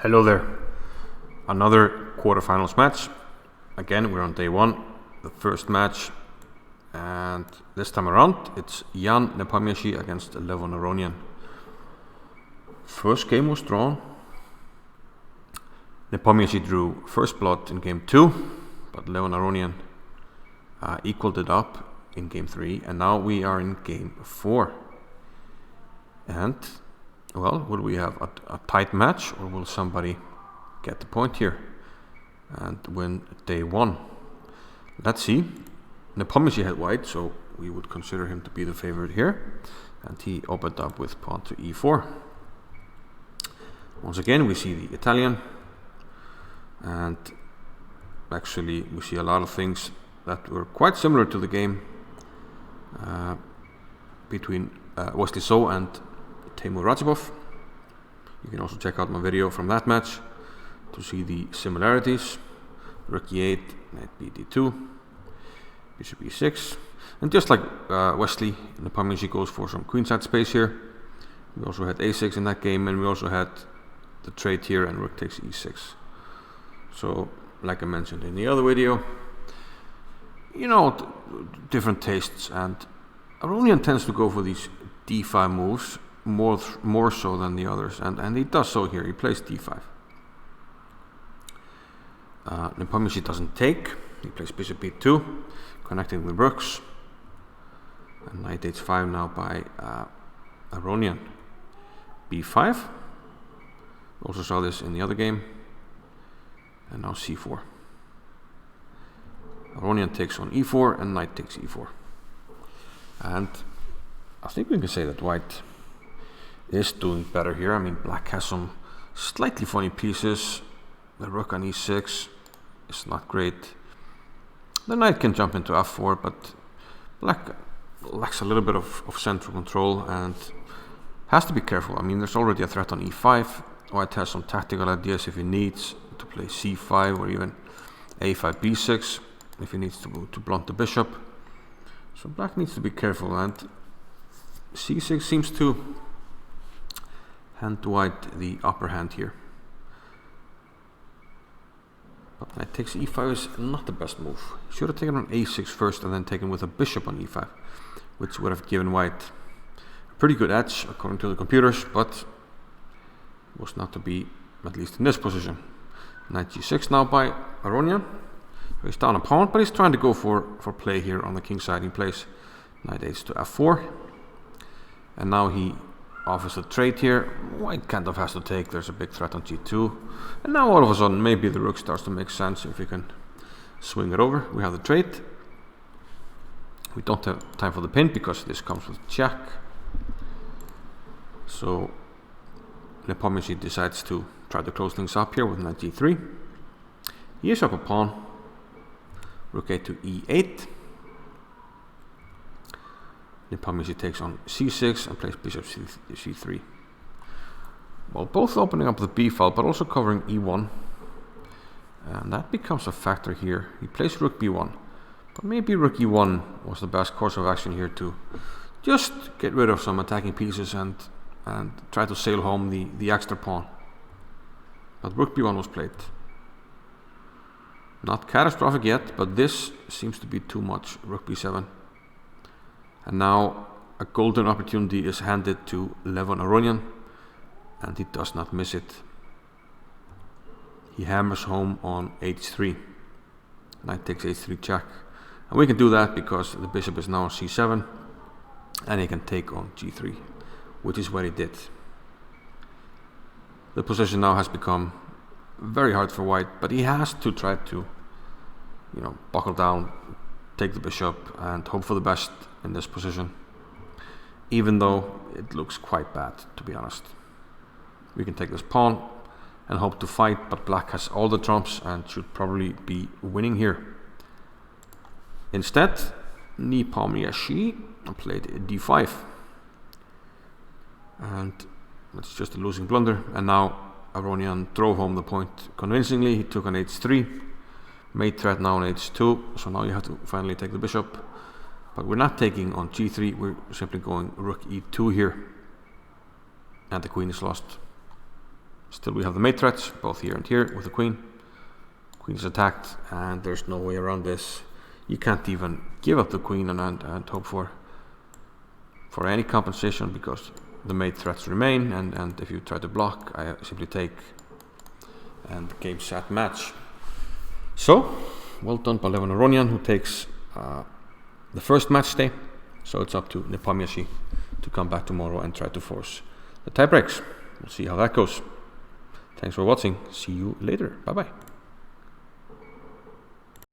Hello there. Another quarterfinals match. Again, we're on day one, the first match, and this time around it's Jan Nepomniachtchi against Levon Aronian. First game was drawn. Nepomniachtchi drew first blood in game 2, but Levon Aronian equaled it up in game 3, and now we are in game 4. And well, will we have a tight match, or will somebody get the point here and win day 1? Let's see. Nepomniachtchi had white, so we would consider him to be the favorite here, and he opened up with pawn to e4. Once again, we see the Italian, and actually we see a lot of things that were quite similar to the game between Wesley So and Teimour Radzypov. You can also check out my video from that match to see the similarities. Rook e8, knight b d2, bishop e6, and just like Wesley, Nepomniachtchi goes for some queenside space here. We also had a6 in that game, and we also had the trade here, and rook takes e6. So, like I mentioned in the other video, you know, different tastes, and Aronian tends to go for these d5 moves more so than the others, and he does so here. He plays d5. Nepomniachtchi doesn't take. He plays bishop b2, connecting with rooks, and knight h5 now by Aronian. b5. We also saw this in the other game, and now c4. Aronian takes on e4, and knight takes e4. And I think we can say that white is doing better here. I mean, black has some slightly funny pieces. The rook on e6 is not great. The knight can jump into f4, but black lacks a little bit of central control and has to be careful. I mean, there's already a threat on e5. White has some tactical ideas if he needs to play c5 or even a5 b6 if he needs to blunt the bishop. So black needs to be careful, and c6 seems to hand white the upper hand here. But knight takes e5 is not the best move. Should have taken on a6 first and then taken with a bishop on e5, which would have given white a pretty good edge according to the computers, but was not to be, at least in this position. Knight g6 now by Aronian. So he's down a pawn, but he's trying to go for play here on the king side. He plays knight h to f4, and now he offers a trade here. White kind of has to take. There's a big threat on g2, and now all of a sudden maybe the rook starts to make sense if we can swing it over. We have the trade. We don't have time for the pin because this comes with check. So Nepomniachtchi decides to try to close things up here with knight g3. He is up a pawn. Rook a to e8. Nepomniachtchi takes on c6 and plays bishop c3. Well, both opening up the b file, but also covering e1, and that becomes a factor here. He plays rook b1, but maybe rook e1 was the best course of action here to just get rid of some attacking pieces and try to sail home the extra pawn. But rook b1 was played. Not catastrophic yet, but this seems to be too much. Rook b7. And now a golden opportunity is handed to Levon Aronian, and he does not miss it. He hammers home on h3. Knight takes h3 check. And we can do that because the bishop is now on c7, and he can take on g3, which is what he did. The position now has become very hard for white, but he has to try to, buckle down, take the bishop, and hope for the best in this position, even though it looks quite bad, to be honest. We can take this pawn and hope to fight, but black has all the trumps and should probably be winning here. Instead, Nepomniachtchi played d5, and it's just a losing blunder, and now Aronian drove home the point convincingly. He took on h3, made threat now on h2, so now you have to finally take the bishop. But we're not taking on g3, we're simply going rook e2 here, and the queen is lost. Still we have the mate threats, both here and here with the queen. Queen is attacked, and there's no way around this. You can't even give up the queen and hope for any compensation, because the mate threats remain, and if you try to block, I simply take, and the game's at match. So, well done by Levon Aronian, who takes the first match day. So it's up to Nepomniachtchi to come back tomorrow and try to force the tie breaks. We'll see how that goes. Thanks for watching. See you later. Bye bye.